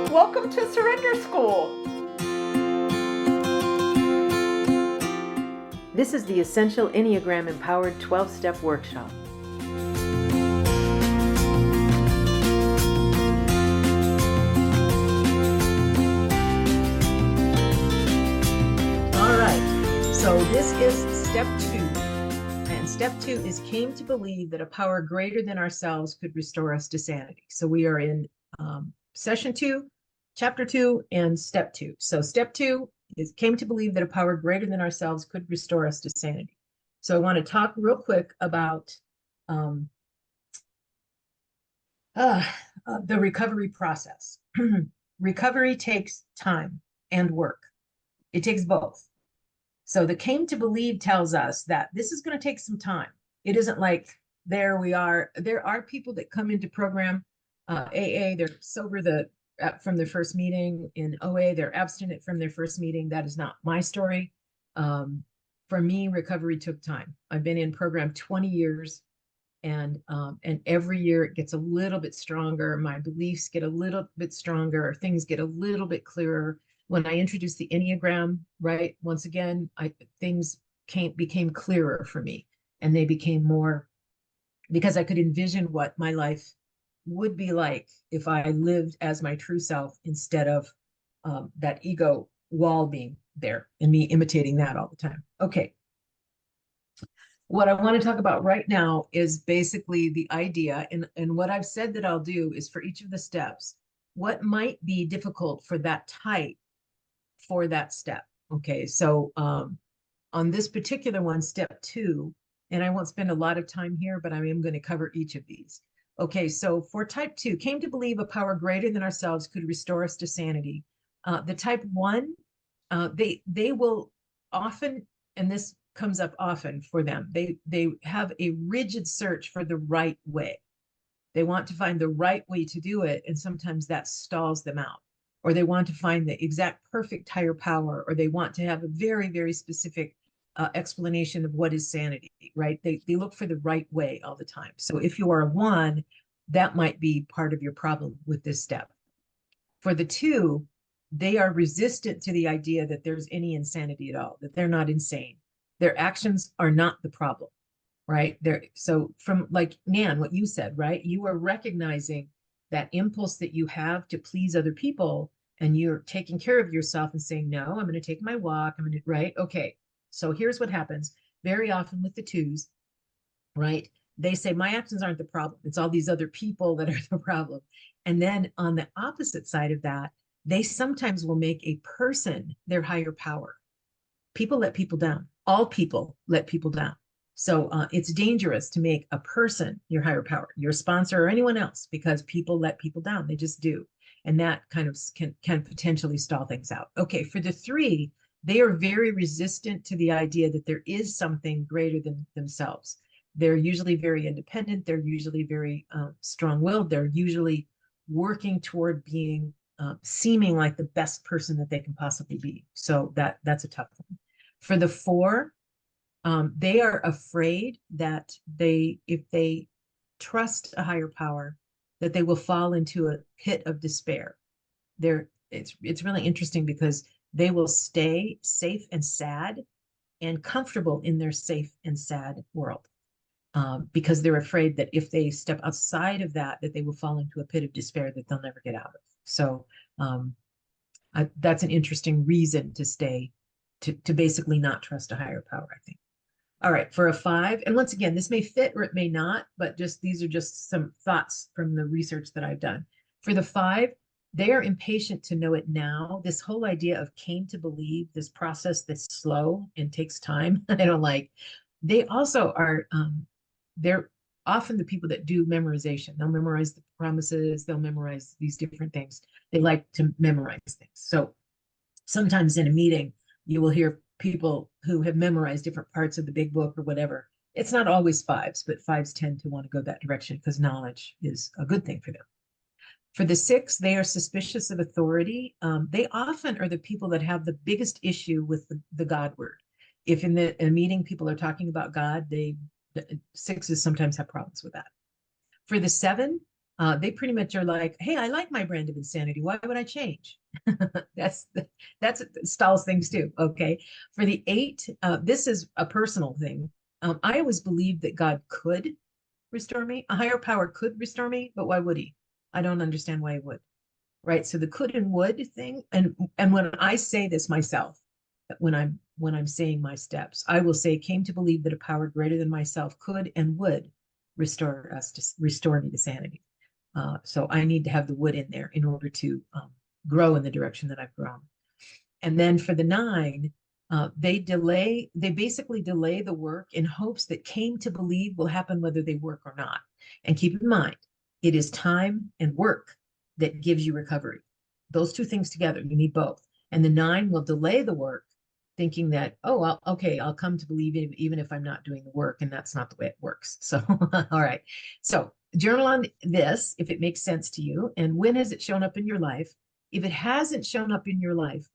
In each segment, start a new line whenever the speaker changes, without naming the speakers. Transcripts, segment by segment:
Welcome to Surrender School.
This is the Essential Enneagram Empowered 12-Step Workshop.
All right, so this is step 2. And step 2 is came to believe that a power greater than ourselves could restore us to sanity. So we are in session 2, chapter 2, and step 2. So step 2 is came to believe that a power greater than ourselves could restore us to sanity. So I want to talk real quick about the recovery process. Recovery takes time and work. It takes both. So the came to believe tells us that this is going to take some time. It isn't like there we are. There are people that come into program AA, they're sober from their first meeting. In OA, they're abstinent from their first meeting. That is not my story. For me, recovery took time. I've been in program 20 years, and every year it gets a little bit stronger. My beliefs get a little bit stronger. Things get a little bit clearer. When I introduced the Enneagram, right, once again, things became clearer for me, and they became more, because I could envision what my life would be like if I lived as my true self instead of that ego wall being there and me imitating that all the time. Okay. What I want to talk about right now is basically the idea, and what I've said that I'll do is for each of the steps, what might be difficult for that type for that step. Okay, so on this particular one, step 2, and I won't spend a lot of time here, but I am going to cover each of these. Okay, so for type 2, came to believe a power greater than ourselves could restore us to sanity. The type 1, they will often, and this comes up often for them, they have a rigid search for the right way. They want to find the right way to do it, and sometimes that stalls them out. Or they want to find the exact perfect higher power, or they want to have a very, very specific explanation of what is sanity, right? They look for the right way all the time. So if you are a 1, that might be part of your problem with this step. For the 2, they are resistant to the idea that there's any insanity at all, that they're not insane. Their actions are not the problem, right? So from like Nan, what you said, right? You are recognizing that impulse that you have to please other people, and you're taking care of yourself and saying, no, I'm going to take my walk. I'm going to, right? Okay. So here's what happens very often with the 2s, right? They say, my actions aren't the problem. It's all these other people that are the problem. And then on the opposite side of that, they sometimes will make a person their higher power. People let people down. All people let people down. So it's dangerous to make a person your higher power, your sponsor or anyone else, because people let people down. They just do. And that kind of can potentially stall things out. Okay, for the 3, they are very resistant to the idea that there is something greater than themselves. They're usually very independent. They're usually very strong-willed. They're usually working toward being seeming like the best person that they can possibly be. So that's a tough one. For the 4, they are afraid that if they trust a higher power, that they will fall into a pit of despair. It's really interesting because they will stay safe and sad and comfortable in their safe and sad world, because they're afraid that if they step outside of that they will fall into a pit of despair that they'll never get out of. So that's an interesting reason to stay, to basically not trust a higher power, I think. All right, for a 5, and once again, this may fit or it may not, but these are just some thoughts from the research that I've done. For the 5, they are impatient to know it now. This whole idea of came to believe, this process that's slow and takes time, I don't like. They also are, they're often the people that do memorization. They'll memorize the promises, they'll memorize these different things. They like to memorize things. So sometimes in a meeting, you will hear people who have memorized different parts of the big book or whatever. It's not always 5s, but 5s tend to want to go that direction because knowledge is a good thing for them. For the 6, they are suspicious of authority. They often are the people that have the biggest issue with the God word. If in a meeting people are talking about God, 6s sometimes have problems with that. For the 7, They pretty much are like, hey, I like my brand of insanity. Why would I change? that's stalls things too. Okay. For the 8, this is a personal thing. I always believed that God could restore me. A higher power could restore me, but why would he? I don't understand why he would. Right. So the could and would thing, and when I say this myself, when I'm saying my steps, I will say, came to believe that a power greater than myself could and would restore me to sanity. So I need to have the would in there in order to grow in the direction that I've grown. And then for the 9, they basically delay the work in hopes that came to believe will happen whether they work or not. And keep in mind, it is time and work that gives you recovery. Those 2 things together, you need both. And the 9 will delay the work, thinking that, oh, I'll come to believe it even if I'm not doing the work. And that's not the way it works. So, all right. So journal on this if it makes sense to you. And when has it shown up in your life? If it hasn't shown up in your life,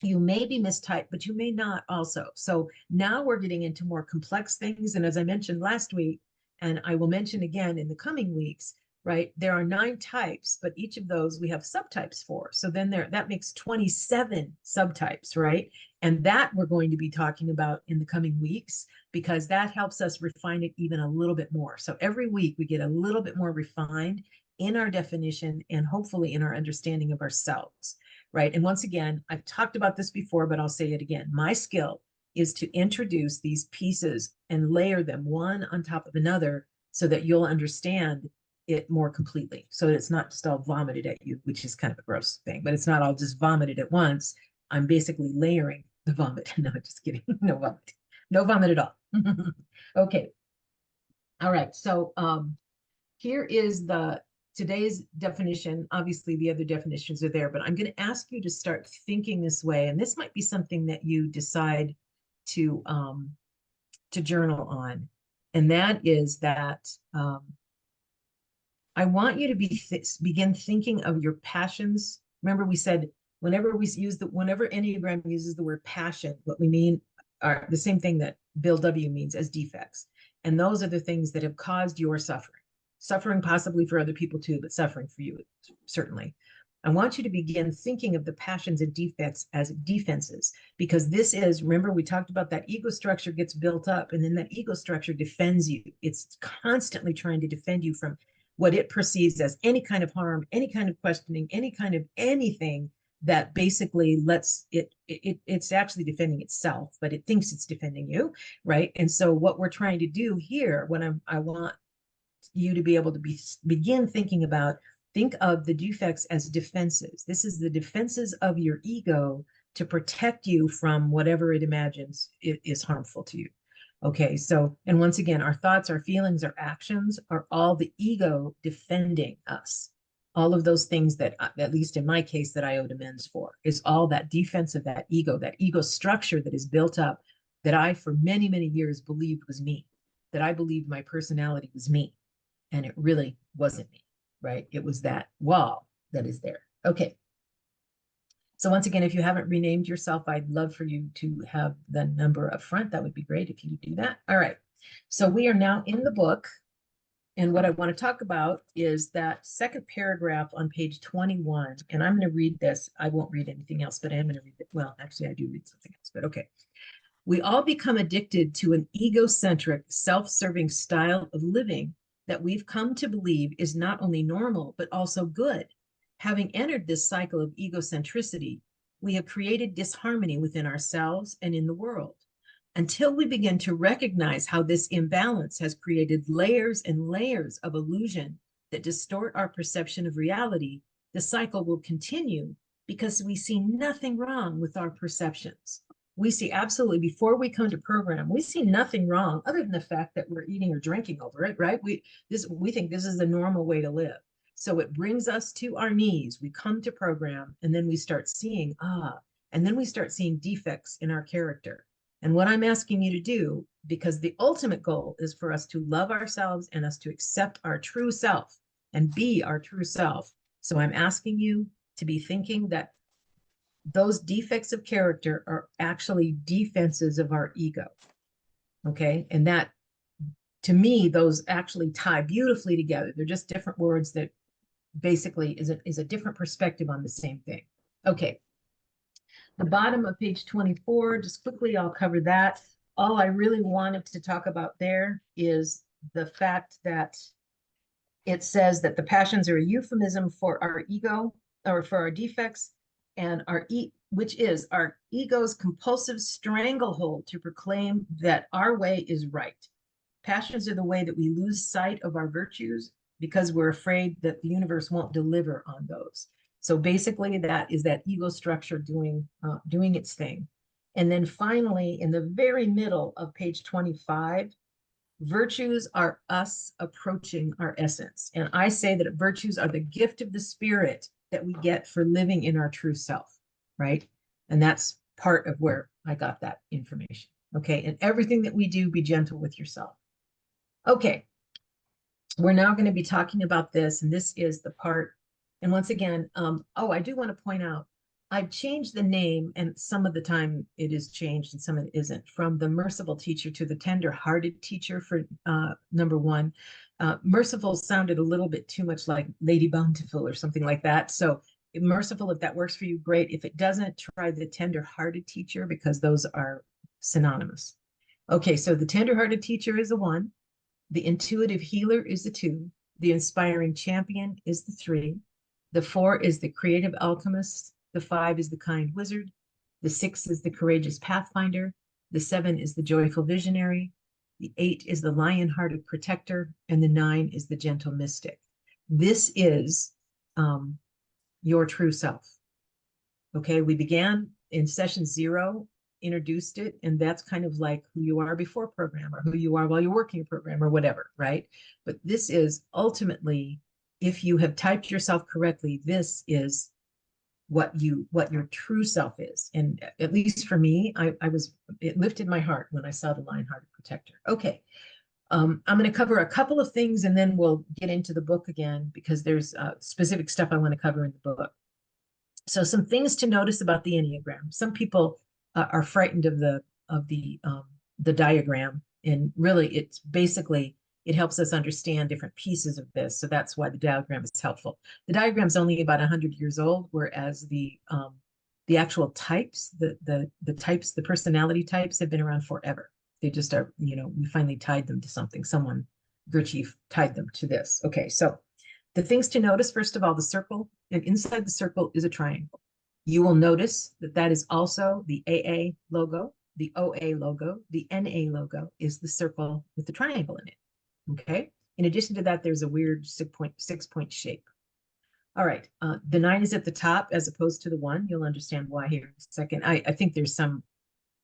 you may be mistyped, but you may not also. So now we're getting into more complex things. And as I mentioned last week, and I will mention again in the coming weeks, right, there are 9 types, but each of those we have subtypes for. So then that makes 27 subtypes, right? And that we're going to be talking about in the coming weeks, because that helps us refine it even a little bit more. So every week we get a little bit more refined in our definition and hopefully in our understanding of ourselves. Right. And once again, I've talked about this before, but I'll say it again. My skill is to introduce these pieces and layer them one on top of another so that you'll understand it more completely. So it's not just all vomited at you, which is kind of a gross thing, but it's not all just vomited at once. I'm basically layering the vomit. No, just kidding. No vomit. No vomit at all. Okay. All right. So here is today's definition. Obviously the other definitions are there, but I'm going to ask you to start thinking this way. And this might be something that you decide to journal on. And that is that I want you to begin thinking of your passions. Remember we said, whenever Enneagram uses the word passion, what we mean are the same thing that Bill W. means as defects. And those are the things that have caused your suffering possibly for other people too, but suffering for you, certainly. I want you to begin thinking of the passions and defects as defenses, because remember, we talked about that ego structure gets built up, and then that ego structure defends you. It's constantly trying to defend you from what it perceives as any kind of harm, any kind of questioning, any kind of anything that basically it's actually defending itself, but it thinks it's defending you, right? And so what we're trying to do here, I want you to be able to begin thinking about, think of the defects as defenses. This is the defenses of your ego to protect you from whatever it imagines is harmful to you. Okay, so, and once again, our thoughts, our feelings, our actions are all the ego defending us. All of those things that, at least in my case, that I owed amends for, is all that defense of that ego structure that is built up, that I, for many, many years, believed was me, that I believed my personality was me. And it really wasn't me, right? It was that wall that is there. Okay. So once again, if you haven't renamed yourself, I'd love for you to have the number up front. That would be great if you do that. All right. So we are now in the book. And what I want to talk about is that second paragraph on page 21. And I'm going to read this. I won't read anything else, but I am going to read it. Well, actually, I do read something else, but okay. We all become addicted to an egocentric, self-serving style of living that we've come to believe is not only normal, but also good. Having entered this cycle of egocentricity, we have created disharmony within ourselves and in the world. Until we begin to recognize how this imbalance has created layers and layers of illusion that distort our perception of reality, the cycle will continue because we see nothing wrong with our perceptions. We see absolutely, before we come to program, we see nothing wrong other than the fact that we're eating or drinking over it, right? We think this is the normal way to live. So it brings us to our knees. We come to program, and then we start seeing, and then we start seeing defects in our character. And what I'm asking you to do, because the ultimate goal is for us to love ourselves and us to accept our true self and be our true self. So I'm asking you to be thinking that those defects of character are actually defenses of our ego. Okay. And that to me, those actually tie beautifully together. They're just different words that basically is a different perspective on the same thing. Okay. The bottom of page 24, just quickly, I'll cover that. All I really wanted to talk about there is the fact that it says that the passions are a euphemism for our ego or for our defects, and which is our ego's compulsive stranglehold to proclaim that our way is right. Passions are the way that we lose sight of our virtues because we're afraid that the universe won't deliver on those. So basically, that is that ego structure doing its thing. And then finally, in the very middle of page 25, virtues are us approaching our essence. And I say that virtues are the gift of the spirit that we get for living in our true self, right? And that's part of where I got that information. Okay. And everything that we do, be gentle with yourself. Okay. We're now going to be talking about this, and this is the part. And once again, I do want to point out, I've changed the name, and some of the time it is changed and some of it isn't, from the merciful teacher to the tender-hearted teacher for number one. Merciful sounded a little bit too much like Lady Bountiful or something like that. So merciful, if that works for you, great. If it doesn't, try the tender-hearted teacher, because those are synonymous. Okay, so the tender-hearted teacher is a 1. The intuitive healer is the 2. The inspiring champion is the 3. The 4 is the creative alchemist. The 5 is the kind wizard. The 6 is the courageous pathfinder. The 7 is the joyful visionary. The 8 is the lion-hearted protector. And the 9 is the gentle mystic. This is your true self. Okay, we began in session 0, introduced it, and that's kind of like who you are before program, or who you are while you're working a program, or whatever, right? But this is ultimately, if you have typed yourself correctly, this is what your true self is. And at least for me, it lifted my heart when I saw the lion-hearted protector. Okay. I'm going to cover a couple of things, and then we'll get into the book again, because there's specific stuff I want to cover in the book. So some things to notice about the Enneagram. Some people are frightened of the diagram, and really it's basically, it helps us understand different pieces of this. So that's why the diagram is helpful. The diagram is only about 100 years old, whereas the actual types, the types, the personality types have been around forever. They just are, we finally tied them to something. Someone, Gurdjieff, tied them to this. Okay, so the things to notice, first of all, the circle, and inside the circle is a triangle. You will notice that that is also the AA logo, the OA logo, the NA logo is the circle with the triangle in it. Okay. In addition to that, there's a weird 6-point shape. All right. The 9 is at the top as opposed to the 1. You'll understand why here in a second. I think there's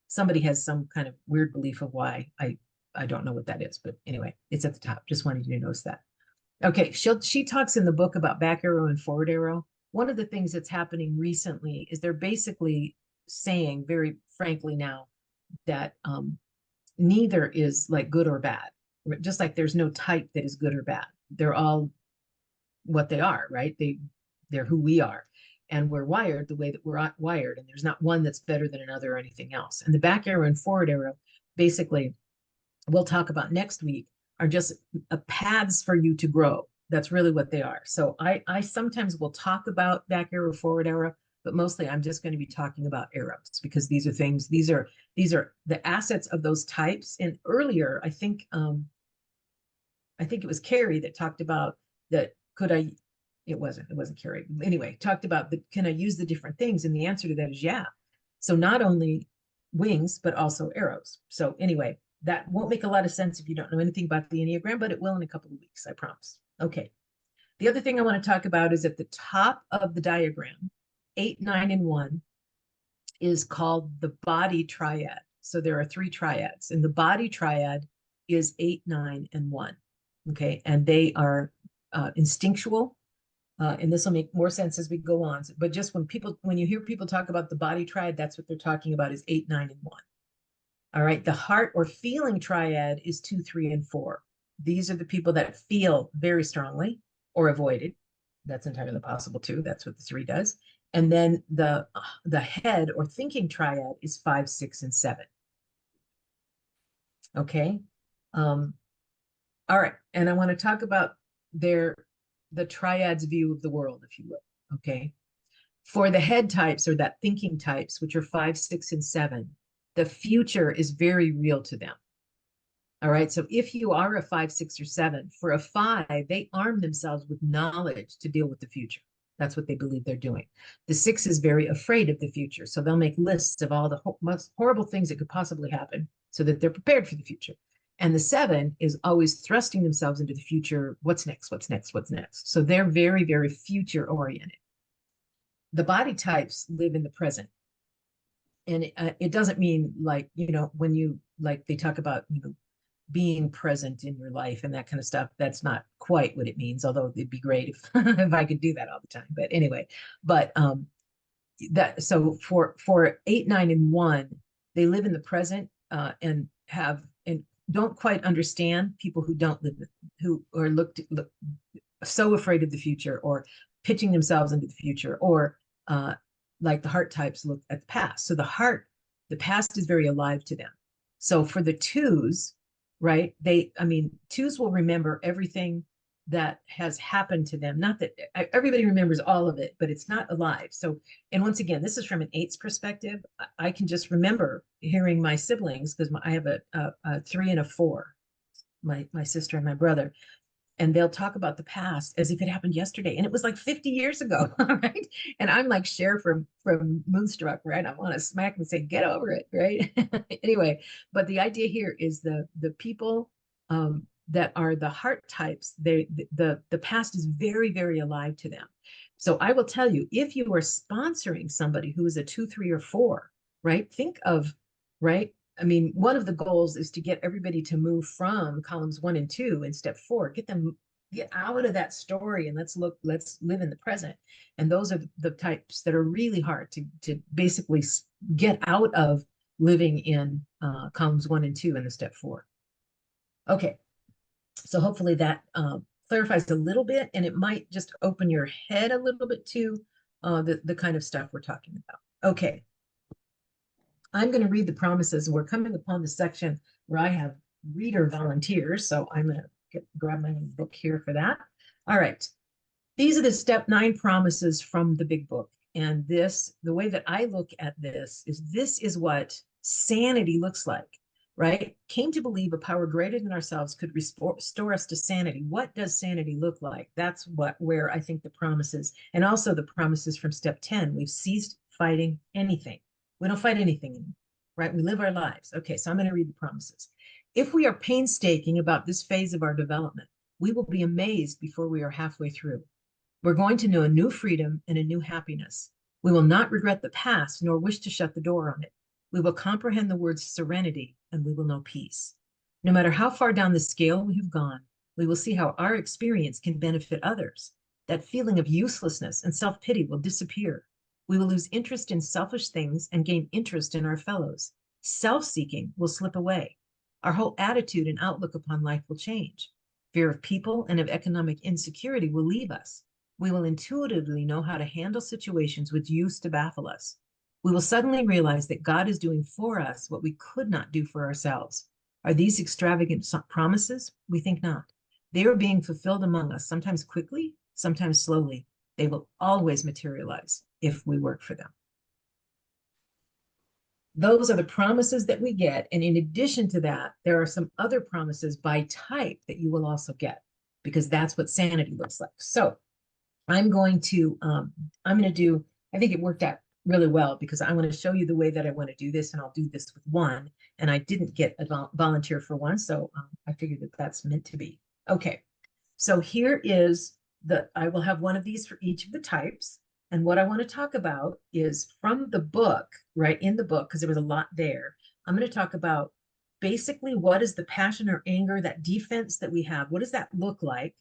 somebody has some kind of weird belief of why. I don't know what that is, but anyway, it's at the top. Just wanted you to notice that. Okay. She talks in the book about back arrow and forward arrow. One of the things that's happening recently is they're basically saying very frankly now that neither is like good or bad. Just like there's no type that is good or bad. They're all what they are, right? They're who we are. And we're wired the way that we're wired. And there's not one that's better than another or anything else. And the back arrow and forward arrow, basically, we'll talk about next week, are just paths for you to grow. That's really what they are. So I sometimes will talk about back arrow, forward arrow, but mostly I'm just going to be talking about arrows, because these are the assets of those types. And earlier, I think it was Carrie that talked about that. It wasn't Carrie. Anyway, talked about can I use the different things? And the answer to that is yeah. So not only wings, but also arrows. So anyway, that won't make a lot of sense if you don't know anything about the Enneagram, but it will in a couple of weeks, I promise. Okay. The other thing I want to talk about is at the top of the diagram, 8, 9, and 1 is called the body triad. So there are 3 triads, and the body triad is 8, 9, and 1. Okay. And they are instinctual. And this will make more sense as we go on. But just when you hear people talk about the body triad, that's what they're talking about, is 8, 9, and 1. All right. The heart or feeling triad is 2, 3, and 4. These are the people that feel very strongly or avoid it. That's entirely possible too. That's what the 3 does. And then the head or thinking triad is 5, 6, and 7. Okay. All right. And I want to talk about the triads view of the world, if you will. Okay. For the head types or that thinking types, which are 5, 6, and 7, the future is very real to them. All right. So if you are a 5, 6, or 7, for a 5, they arm themselves with knowledge to deal with the future. That's what they believe they're doing. The 6 is very afraid of the future. So they'll make lists of all the most horrible things that could possibly happen so that they're prepared for the future. And the 7 is always thrusting themselves into the future. What's next? What's next? What's next? So they're very, very future oriented. The body types live in the present. And it doesn't mean like, when you like they talk about, being present in your life and that kind of stuff. That's not quite what it means, although it'd be great if, if I could do that all the time. But anyway, that so for 8, 9, and 1, they live in the present and don't quite understand people who don't live, who are look so afraid of the future or pitching themselves into the future, or like the heart types look at the past. So the past is very alive to them. So for the 2s, right, 2s will remember everything that has happened to them. Not that everybody remembers all of it, but it's not alive. So, and once again, this is from an 8's perspective. I can just remember hearing my siblings, because I have a 3 and a 4, my sister and my brother, and they'll talk about the past as if it happened yesterday, and it was like 50 years ago. Right? And I'm like Cher from Moonstruck, right? I want to smack them and say, get over it, right? Anyway, but the idea here is the people that are the heart types, the past is very, very alive to them. So I will tell you, if you are sponsoring somebody who is a 2, 3, or 4, right? Think of, right? One of the goals is to get everybody to move from columns 1 and 2 in step 4, get out of that story, and let's live in the present. And those are the types that are really hard to basically get out of living in columns 1 and 2 in the step 4. Okay, so hopefully that clarifies a little bit, and it might just open your head a little bit to the kind of stuff we're talking about. Okay. I'm going to read the promises. We're coming upon the section where I have reader volunteers. So I'm going to grab my book here for that. All right. These are the step 9 promises from the big book. And the way that I look at this is what sanity looks like, right? Came to believe a power greater than ourselves could restore us to sanity. What does sanity look like? That's where I think the promises, and also the promises from step 10, we've ceased fighting anything. We don't fight anything anymore, right? We live our lives. Okay, so I'm going to read the promises. If we are painstaking about this phase of our development, we will be amazed before we are halfway through. We're going to know a new freedom and a new happiness. We will not regret the past nor wish to shut the door on it. We will comprehend the word serenity and we will know peace. No matter how far down the scale we have gone, we will see how our experience can benefit others. That feeling of uselessness and self-pity will disappear. We will lose interest in selfish things and gain interest in our fellows. Self-seeking will slip away. Our whole attitude and outlook upon life will change. Fear of people and of economic insecurity will leave us. We will intuitively know how to handle situations which used to baffle us. We will suddenly realize that God is doing for us what we could not do for ourselves. Are these extravagant promises? We think not. They are being fulfilled among us, sometimes quickly, sometimes slowly. They will always materialize if we work for them. Those are the promises that we get. And in addition to that, there are some other promises by type that you will also get, because that's what sanity looks like. So I'm going to do, I think it worked out really well, because I want to show you the way that I want to do this, and I'll do this with 1. And I didn't get a volunteer for 1, so I figured that that's meant to be. Okay, so here is I will have one of these for each of the types. And what I want to talk about is from the book, right, in the book, because there was a lot there. I'm going to talk about basically what is the passion or anger, that defense that we have. What does that look like?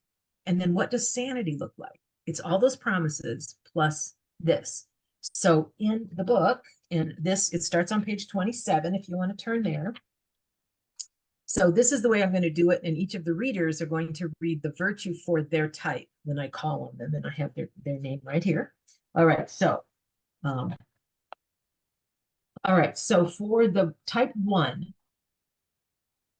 And then what does sanity look like? It's all those promises plus this. So in the book, it starts on page 27, if you want to turn there. So this is the way I'm going to do it. And each of the readers are going to read the virtue for their type when I call on them, and I have their name right here. All right. So, for the type 1,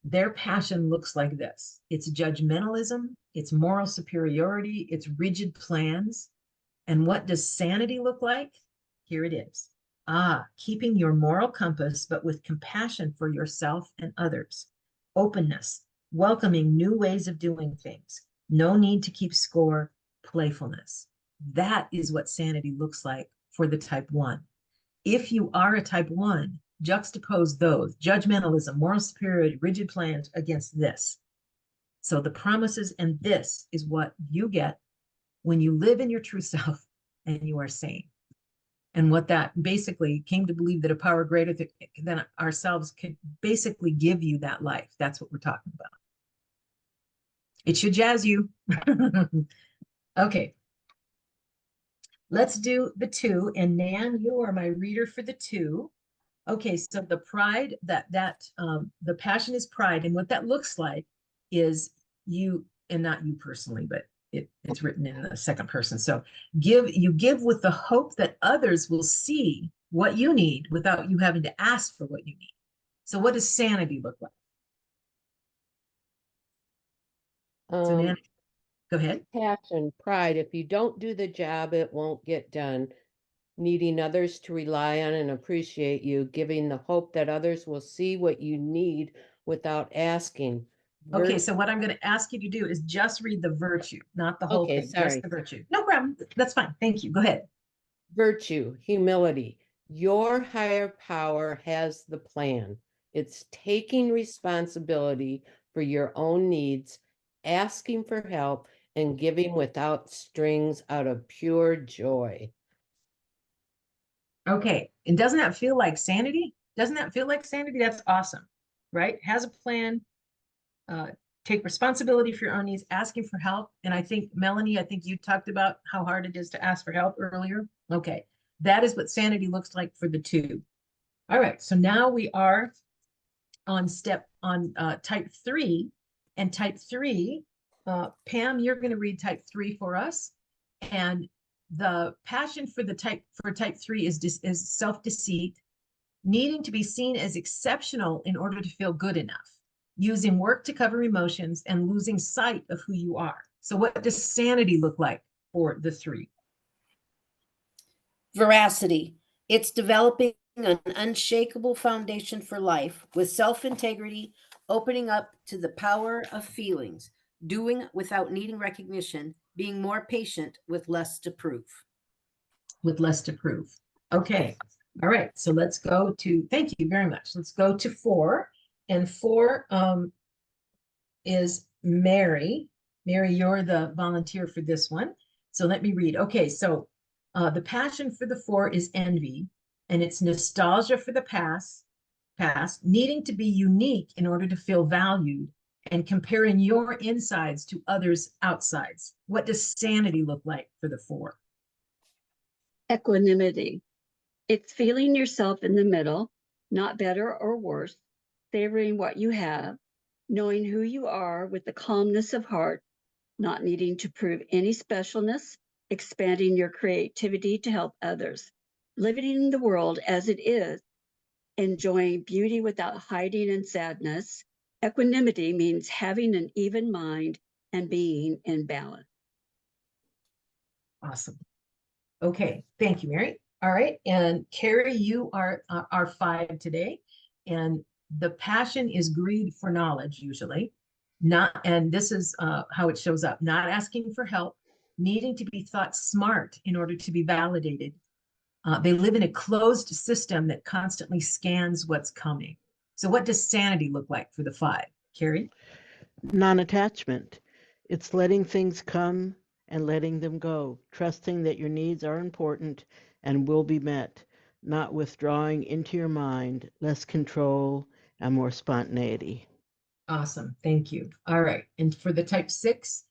their passion looks like this. It's judgmentalism, it's moral superiority, it's rigid plans. And what does sanity look like? Here it is. Keeping your moral compass, but with compassion for yourself and others. Openness, welcoming new ways of doing things. No need to keep score, playfulness. That is what sanity looks like for the type 1. If you are a type 1, juxtapose those, judgmentalism, moral superiority, rigid plans against this. So the promises and this is what you get when you live in your true self and you are sane. And what that basically came to believe that a power greater than ourselves could basically give you that life. That's what we're talking about. It should jazz you. Okay. Let's do the 2. And Nan, you are my reader for the 2. Okay, so the pride, the passion is pride. And what that looks like is you, and not you personally, but it's written in the second person. So you give with the hope that others will see what you need without you having to ask for what you need. So what does sanity look like? So Nan, go ahead.
Passion, pride. If you don't do the job, it won't get done. Needing others to rely on and appreciate you, giving the hope that others will see what you need without asking.
Okay, so what I'm going to ask you to do is just read the virtue, not the whole thing,
sorry.
just the virtue. No problem. That's fine. Thank you. Go ahead.
Virtue, humility. Your higher power has the plan. It's taking responsibility for your own needs, asking for help, and giving without strings out of pure joy.
Okay, and doesn't that feel like sanity? Doesn't that feel like sanity? That's awesome, right? Has a plan, take responsibility for your own needs, asking for help. And I think, Melanie, I think you talked about how hard it is to ask for help earlier. Okay, that is what sanity looks like for the 2. All right, so now we are on type 3. And type 3, Pam, you're going to read type 3 for us. And the passion for type 3 is self-deceit, needing to be seen as exceptional in order to feel good enough, using work to cover emotions, and losing sight of who you are. So what does sanity look like for the 3?
Veracity. It's developing an unshakable foundation for life with self-integrity, opening up to the power of feelings, doing without needing recognition, being more patient with less to prove.
With less to prove. Okay. All right. So let's go to, thank you very much. Let's go to 4. And 4 is Mary. Mary, you're the volunteer for this one. So let me read. Okay. So the passion for the 4 is envy, and it's nostalgia for the past, needing to be unique in order to feel valued, and comparing your insides to others' outsides. What does sanity look like for the 4?
Equanimity. It's feeling yourself in the middle, not better or worse, savoring what you have, knowing who you are with the calmness of heart, not needing to prove any specialness, expanding your creativity to help others, living in the world as it is, enjoying beauty without hiding in sadness. Equanimity means having an even mind and being in balance.
Awesome. Okay, thank you, Mary. All right, and Carrie, you are our 5 today, and the passion is greed for knowledge usually. And this is how it shows up: not asking for help, needing to be thought smart in order to be validated. They live in a closed system that constantly scans what's coming. So what does sanity look like for the 5? Carrie?
Non-attachment. It's letting things come and letting them go, trusting that your needs are important and will be met, not withdrawing into your mind, less control and more spontaneity.
Awesome, thank you. All right, and for the type 6,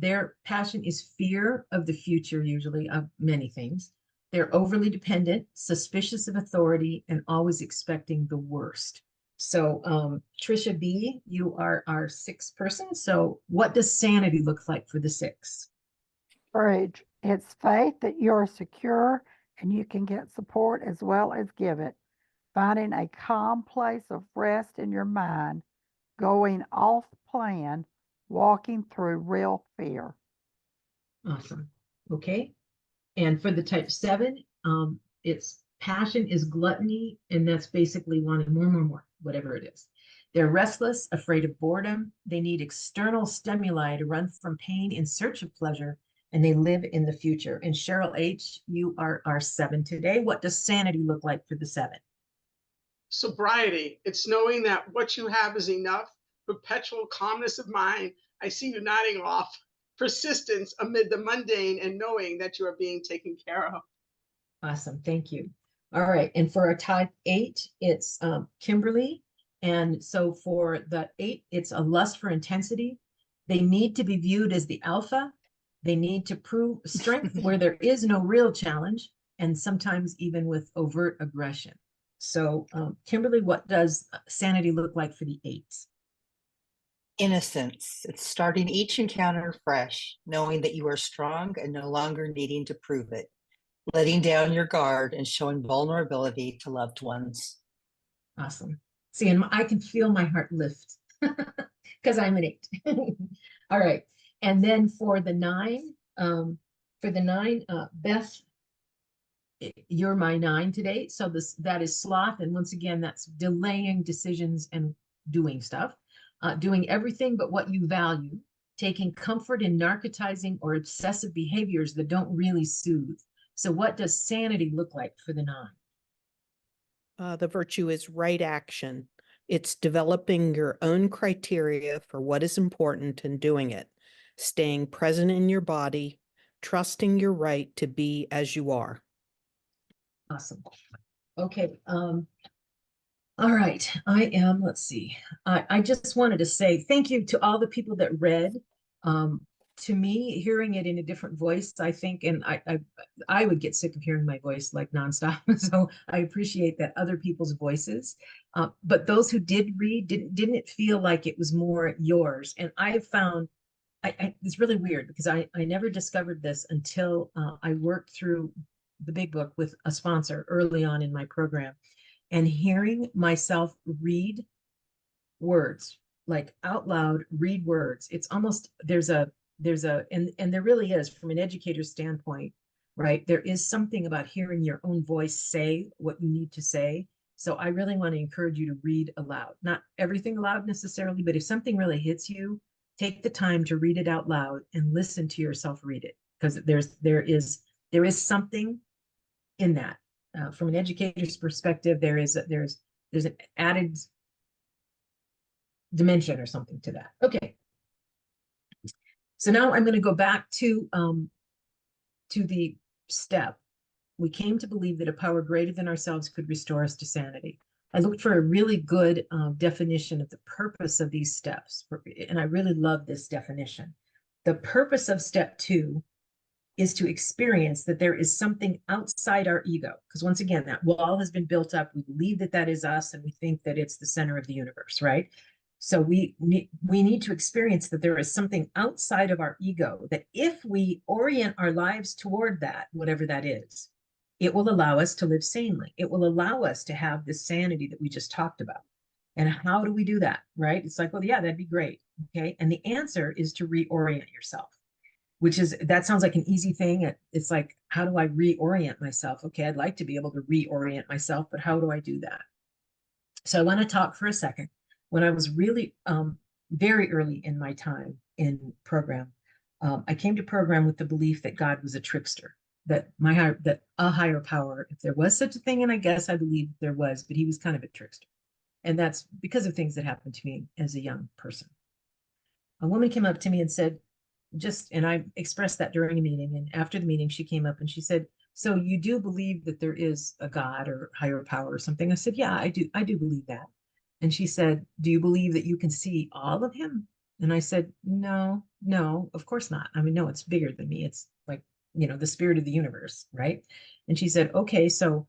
their passion is fear of the future, usually of many things. They're overly dependent, suspicious of authority, and always expecting the worst. So Trisha B, you are our 6th person. So what does sanity look like for the 6?
Courage. It's faith that you're secure and you can get support as well as give it. Finding a calm place of rest in your mind, going off plan, walking through real fear.
Awesome. Okay. And for the type 7, it's passion is gluttony, and that's basically wanting more, whatever it is. They're restless, afraid of boredom. They need external stimuli to run from pain in search of pleasure, and they live in the future. And Cheryl H., you are our 7 today. What does sanity look like for the 7?
Sobriety. It's knowing that what you have is enough. Perpetual calmness of mind. I see you nodding off. Persistence amid the mundane and knowing that you are being taken care of.
Awesome. Thank you. All right. And for a type 8, it's Kimberly. And so for the 8, it's a lust for intensity. They need to be viewed as the alpha. They need to prove strength where there is no real challenge, and sometimes even with overt aggression. So Kimberly, what does sanity look like for the 8s?
Innocence. It's starting each encounter fresh, knowing that you are strong and no longer needing to prove it. Letting down your guard and showing vulnerability to loved ones.
Awesome. See, and I can feel my heart lift because I'm an 8. All right. And then for the 9, Beth, you're my 9 today. So that is sloth. And once again, that's delaying decisions and doing stuff, doing everything but what you value, taking comfort in narcotizing or obsessive behaviors that don't really soothe. So what does sanity look like for the 9?
The virtue is right action. It's developing your own criteria for what is important and doing it, staying present in your body, trusting your right to be as you are.
Awesome. Okay. All right. Let's see. I just wanted to say thank you to all the people that read. To me, hearing it in a different voice, I think, and I would get sick of hearing my voice like nonstop. So I appreciate that other people's voices. But those who did read, didn't feel like it was more yours. And I have found, it's really weird because I never discovered this until I worked through the big book with a sponsor early on in my program, and hearing myself read words, like out loud, read words. It's almost, and there really is, from an educator's standpoint, right? There is something about hearing your own voice say what you need to say. So I really want to encourage you to read aloud, not everything aloud necessarily, but if something really hits you, take the time to read it out loud and listen to yourself read it, because there is something in that. From an educator's perspective, there's an added dimension or something to that. Okay. So now I'm going to go back to the step. We came to believe that a power greater than ourselves could restore us to sanity. I looked for a really good definition of the purpose of these steps, and I really love this definition. The purpose of step 2 is to experience that there is something outside our ego. Because once again, that wall has been built up. We believe that that is us, and we think that it's the center of the universe, right? So we need to experience that there is something outside of our ego, that if we orient our lives toward that, whatever that is, it will allow us to live sanely. It will allow us to have this sanity that we just talked about. And how do we do that, right? It's like, well, yeah, that'd be great. Okay. And the answer is to reorient yourself, that sounds like an easy thing. It's like, how do I reorient myself? Okay, I'd like to be able to reorient myself, but how do I do that? So I want to talk for a second. When I was really very early in my time in program, I came to program with the belief that God was a trickster, that a higher power, if there was such a thing, and I guess I believe there was, but he was kind of a trickster. And that's because of things that happened to me as a young person. A woman came up to me and said, and I expressed that during a meeting, and after the meeting she came up and she said, so you do believe that there is a God or higher power or something? I said, yeah, I do believe that. And she said, do you believe that you can see all of him? And I said, no, of course not. I mean, no, it's bigger than me. It's like, the spirit of the universe, right? And she said, okay, so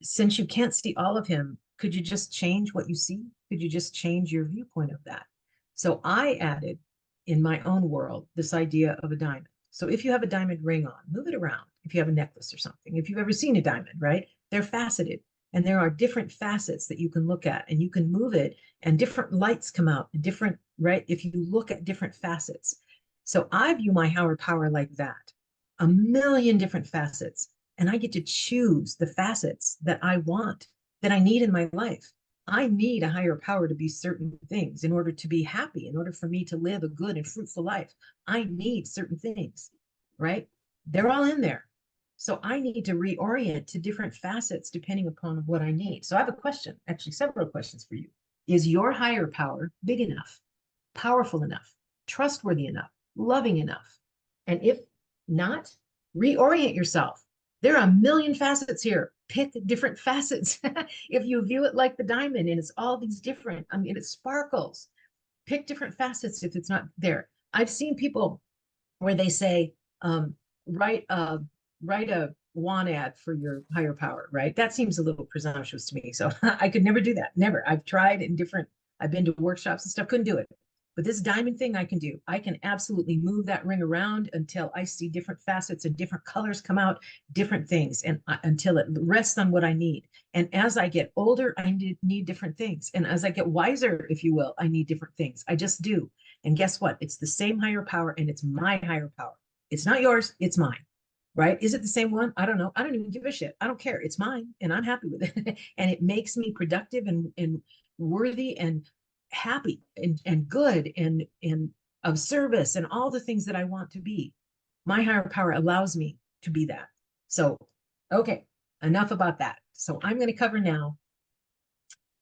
since you can't see all of him, could you just change what you see? Could you just change your viewpoint of that? So I added, in my own world, this idea of a diamond. So if you have a diamond ring on, move it around. If you have a necklace or something, if you've ever seen a diamond, right? They're faceted. And there are different facets that you can look at, and you can move it, and different lights come out, and different, right? If you look at different facets. So I view my higher power like that, a million different facets. And I get to choose the facets that I want, that I need in my life. I need a higher power to be certain things in order to be happy, in order for me to live a good and fruitful life. I need certain things, right? They're all in there. So I need to reorient to different facets depending upon what I need. So I have a question, actually several questions for you. Is your higher power big enough, powerful enough, trustworthy enough, loving enough? And if not, reorient yourself. There are a million facets here. Pick different facets. If you view it like the diamond and it's all these different, I mean, it sparkles. Pick different facets if it's not there. I've seen people where they say, write a want ad for your higher power, right? That seems a little presumptuous to me. So I could never do that. Never. I've tried in different, I've been to workshops and stuff, couldn't do it. But this diamond thing I can do. I can absolutely move that ring around until I see different facets and different colors come out, different things, and until it rests on what I need. And as I get older, I need different things. And as I get wiser, if you will, I need different things. I just do. And guess what? It's the same higher power, and it's my higher power. It's not yours, it's mine. Right? Is it the same one? I don't know. I don't even give a shit. I don't care. It's mine, and I'm happy with it. And it makes me productive and worthy and happy and good and of service and all the things that I want to be. My higher power allows me to be that. So, okay, enough about that. So I'm going to cover now.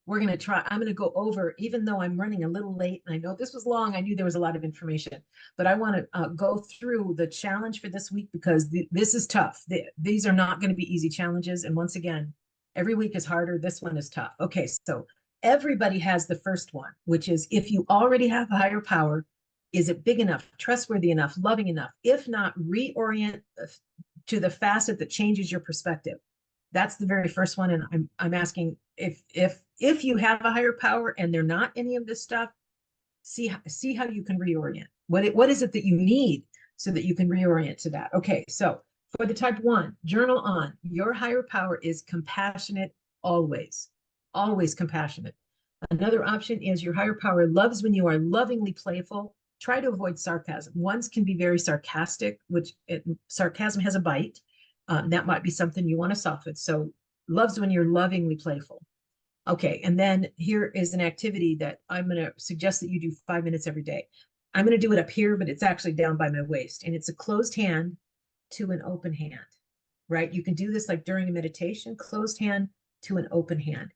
I'm going to go over, even though I'm running a little late, and I know this was long, I knew there was a lot of information, but I want to go through the challenge for this week because this is tough. These are not going to be easy challenges. And once again, every week is harder. This one is tough. Okay, so everybody has the first one, which is if you already have a higher power, is it big enough, trustworthy enough, loving enough? If not, reorient to the facet that changes your perspective. That's the very first one. And I'm asking if you have a higher power and they're not any of this stuff, see how you can reorient. What is it that you need so that you can reorient to that? Okay, so for the type 1, journal on. Your higher power is compassionate always. Always compassionate. Another option is your higher power loves when you are lovingly playful. Try to avoid sarcasm. Ones can be very sarcastic, sarcasm has a bite. That might be something you want to soften. So loves when you're lovingly playful. Okay, and then here is an activity that I'm going to suggest that you do 5 minutes every day. I'm going to do it up here, but it's actually down by my waist. And it's a closed hand to an open hand, right? You can do this like during a meditation, closed hand to an open hand.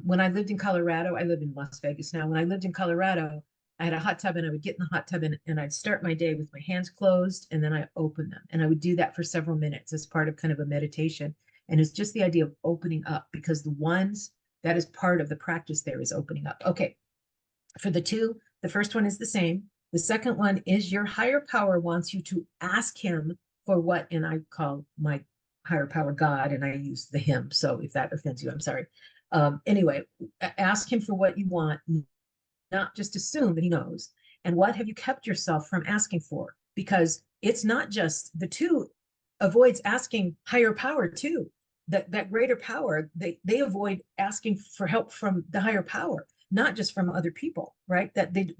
When I lived in Colorado, I live in Las Vegas now. When I lived in Colorado, I had a hot tub, and I would get in the hot tub and I'd start my day with my hands closed, and then I open them. And I would do that for several minutes as part of kind of a meditation. And it's just the idea of opening up, because that is part of the practice there, is opening up. Okay, for the 2, the first one is the same. The second one is your higher power wants you to ask him for what, and I call my higher power God, and I use the him. So if that offends you, I'm sorry. Anyway, ask him for what you want, not just assume that he knows. And what have you kept yourself from asking for? Because it's not just the 2 avoids asking higher power too. That greater power, they avoid asking for help from the higher power, not just from other people, right? That they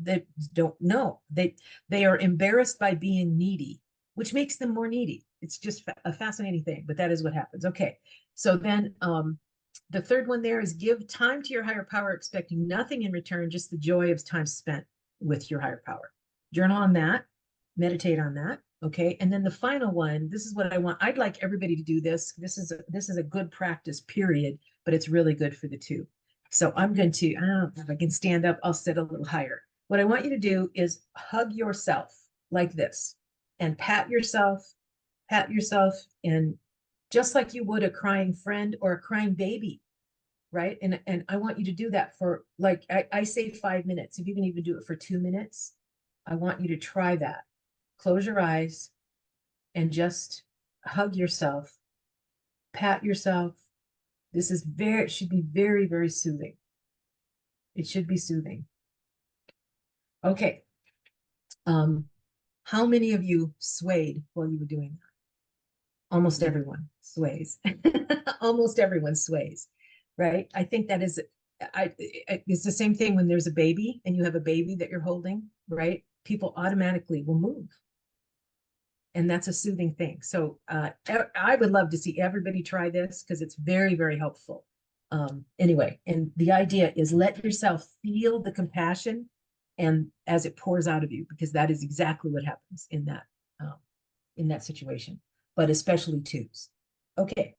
don't know. They are embarrassed by being needy, which makes them more needy. It's just a fascinating thing, but that is what happens. Okay, so then the third one there is give time to your higher power, expecting nothing in return, just the joy of time spent with your higher power. Journal on that, meditate on that. Okay, and then the final one, this is what I want. I'd like everybody to do this. This is a good practice, period, but it's really good for the 2. So I'm going to, I don't know if I can stand up, I'll sit a little higher. What I want you to do is hug yourself like this and pat yourself, and just like you would a crying friend or a crying baby, right? And I want you to do that for, like, I say 5 minutes. If you can even do it for 2 minutes, I want you to try that. Close your eyes and just hug yourself, pat yourself. This is it should be very, very soothing. It should be soothing. Okay. How many of you swayed while you were doing that? Almost everyone sways. Almost everyone sways. right? I think that is, it's the same thing when there's a baby and you have a baby that you're holding, right? People automatically will move. And that's a soothing thing. So I would love to see everybody try this because it's very, very helpful. Anyway, and the idea is let yourself feel the compassion and as it pours out of you, because that is exactly what happens in that situation, but especially twos. Okay.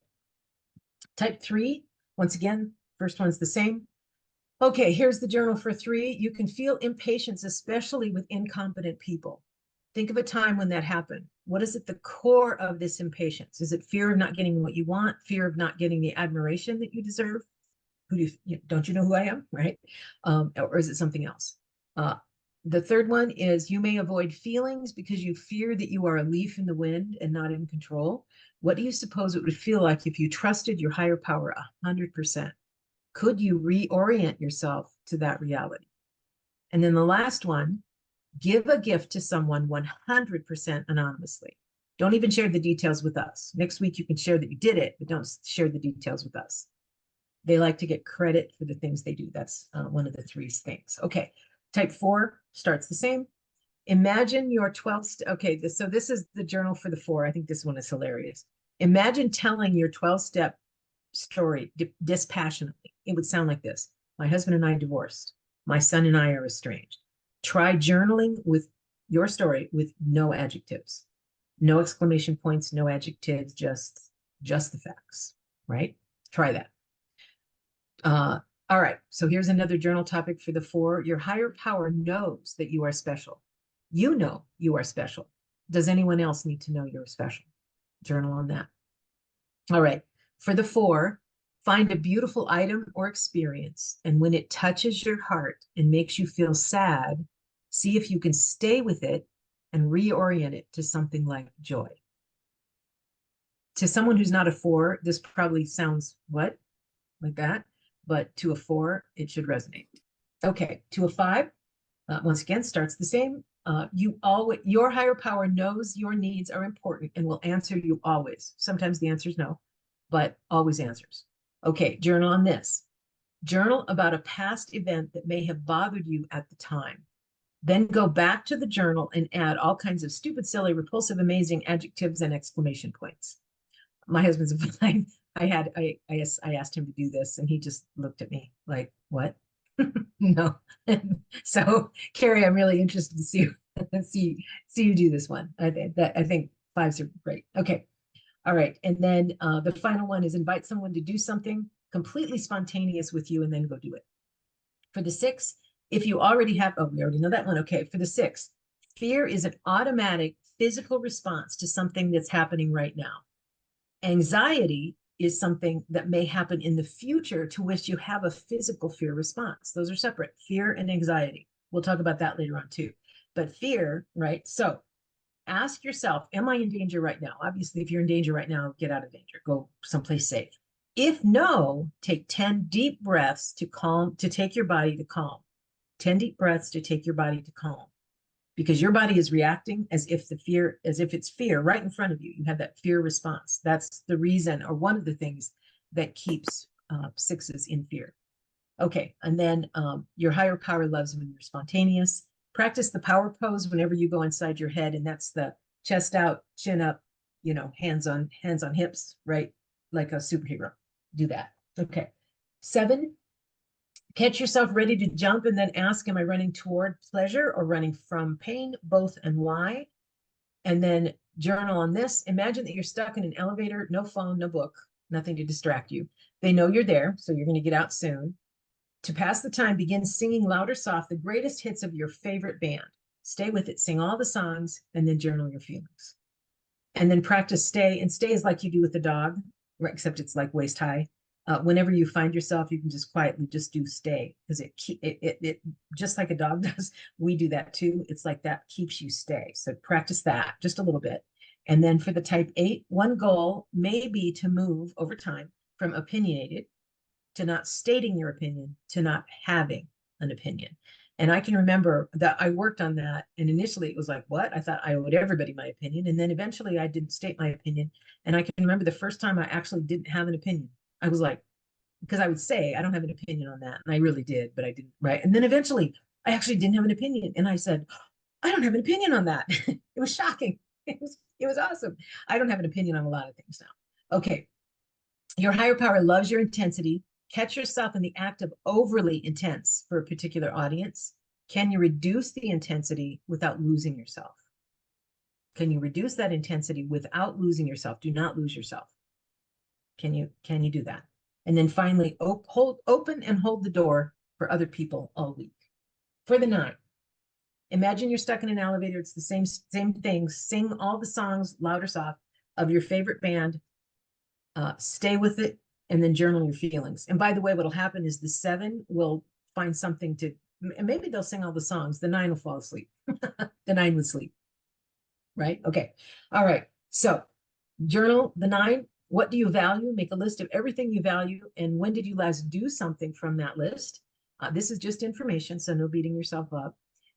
Type 3, once again, first one's the same. Okay, here's the journal for 3. You can feel impatience, especially with incompetent people. Think of a time when that happened. What is at the core of this impatience? Is it fear of not getting what you want? Fear of not getting the admiration that you deserve? Who do you, don't you know who I am, right? Or is it something else? The third one is you may avoid feelings because you fear that you are a leaf in the wind and not in control. What do you suppose it would feel like if you trusted your higher power 100%? Could you reorient yourself to that reality? And then the last one, give a gift to someone 100% anonymously. Don't even share the details with us. Next week, you can share that you did it, but don't share the details with us. They like to get credit for the things they do. That's one of the 3 things. Okay, type 4 starts the same. Imagine your 12th. Okay, so this is the journal for the 4. I think this one is hilarious. Imagine telling your 12-step story dispassionately. It would sound like this. My husband and I divorced. My son and I are estranged. Try journaling with your story with no adjectives, no exclamation points, no adjectives, just the facts, right? Try that. All right, so here's another journal topic for the 4. Your higher power knows that you are special. You know you are special. Does anyone else need to know you're special? Journal on that. All right, for the 4, find a beautiful item or experience, and when it touches your heart and makes you feel sad, see if you can stay with it and reorient it to something like joy. To someone who's not a 4, this probably sounds what? Like that, but to a 4, it should resonate. Okay, to a 5, once again, starts the same. Your higher power knows your needs are important and will answer you always. Sometimes the answer is no, but always answers. Okay, journal on this. Journal about a past event that may have bothered you at the time. Then go back to the journal and add all kinds of stupid, silly, repulsive, amazing adjectives and exclamation points. My husband's I asked him to do this and he just looked at me like, what? No. So Carrie, I'm really interested to see you do this one. I think 5s are great. Okay. All right. And then the final one is invite someone to do something completely spontaneous with you and then go do it. For the 6, if you already have, we already know that one. Okay. For the 6, fear is an automatic physical response to something that's happening right now. Anxiety is something that may happen in the future to which you have a physical fear response. Those are separate, fear and anxiety. We'll talk about that later on too. But fear, right? So ask yourself, am I in danger right now? Obviously, if you're in danger right now, get out of danger, go someplace safe. If no, take 10 deep breaths to take your body to calm. 10 deep breaths to take your body to calm. Because your body is reacting as if it's fear right in front of you. You have that fear response. That's the reason, or one of the things that keeps 6s in fear. Okay, and then your higher power loves when you're spontaneous. Practice the power pose whenever you go inside your head, and that's the chest out, chin up, hands on hips, right? Like a superhero. Do that. Okay. 7, catch yourself ready to jump and then ask, am I running toward pleasure or running from pain? Both, and why? And then journal on this. Imagine that you're stuck in an elevator, no phone, no book, nothing to distract you. They know you're there, so you're going to get out soon. To pass the time, begin singing loud or soft the greatest hits of your favorite band. Stay with it, sing all the songs, and then journal your feelings. And then practice stay, and stay is like you do with the dog, right? Except it's like waist high. Whenever you find yourself, you can just quietly just do stay, because it just like a dog does, we do that too. It's like that keeps you stay. So practice that just a little bit. And then for the type 8, one goal may be to move over time from opinionated to not stating your opinion to not having an opinion. And I can remember that I worked on that. And initially it was like, what? I thought I owed everybody my opinion. And then eventually I didn't state my opinion. And I can remember the first time I actually didn't have an opinion. I was like, because I would say, I don't have an opinion on that. And I really did, but I didn't, right? And then eventually I actually didn't have an opinion. And I said, I don't have an opinion on that. It was shocking. It was awesome. I don't have an opinion on a lot of things now. Okay. Your higher power loves your intensity. Catch yourself in the act of overly intense for a particular audience. Can you reduce the intensity without losing yourself? Can you reduce that intensity without losing yourself? Do not lose yourself. Can you do that? And then finally, open and hold the door for other people all week. For the 9, imagine you're stuck in an elevator. It's the same thing. Sing all the songs, loud or soft, of your favorite band. Stay with it, and then journal your feelings. And by the way, what'll happen is the 7 will find something to, and maybe they'll sing all the songs. The 9 will fall asleep. The 9 would sleep. Right? Okay. All right. So journal the 9. What do you value? Make a list of everything you value. And when did you last do something from that list? This is just information, so no beating yourself up.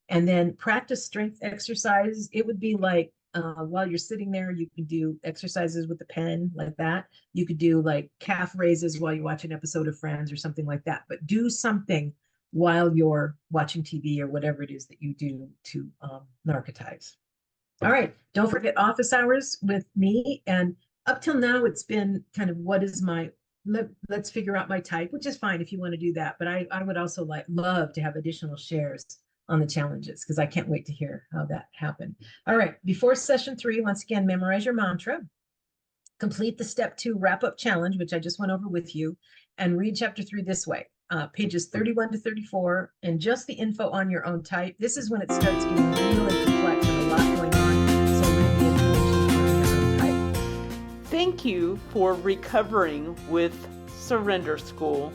And then practice strength exercises. It would be like while you're sitting there, you can do exercises with the pen like that. You could do like calf raises while you watch an episode of Friends or something like that. But do something while you're watching TV or whatever it is that you do to narcotize. All right. Don't forget office hours with me. And up till now, it's been kind of what is my, let's figure out my type, which is fine if you want to do that. But I would also love to have additional shares on the challenges, because I can't wait to hear how that happened. All right. Before session 3, once again, memorize your mantra, complete the step 2 wrap-up challenge, which I just went over with you, and read chapter 3 this way. Pages 31 to 34, and just the info on your own type. This is when it starts getting really complex and a lot going on. So read the information on your own type.
Thank you for recovering with Surrender School.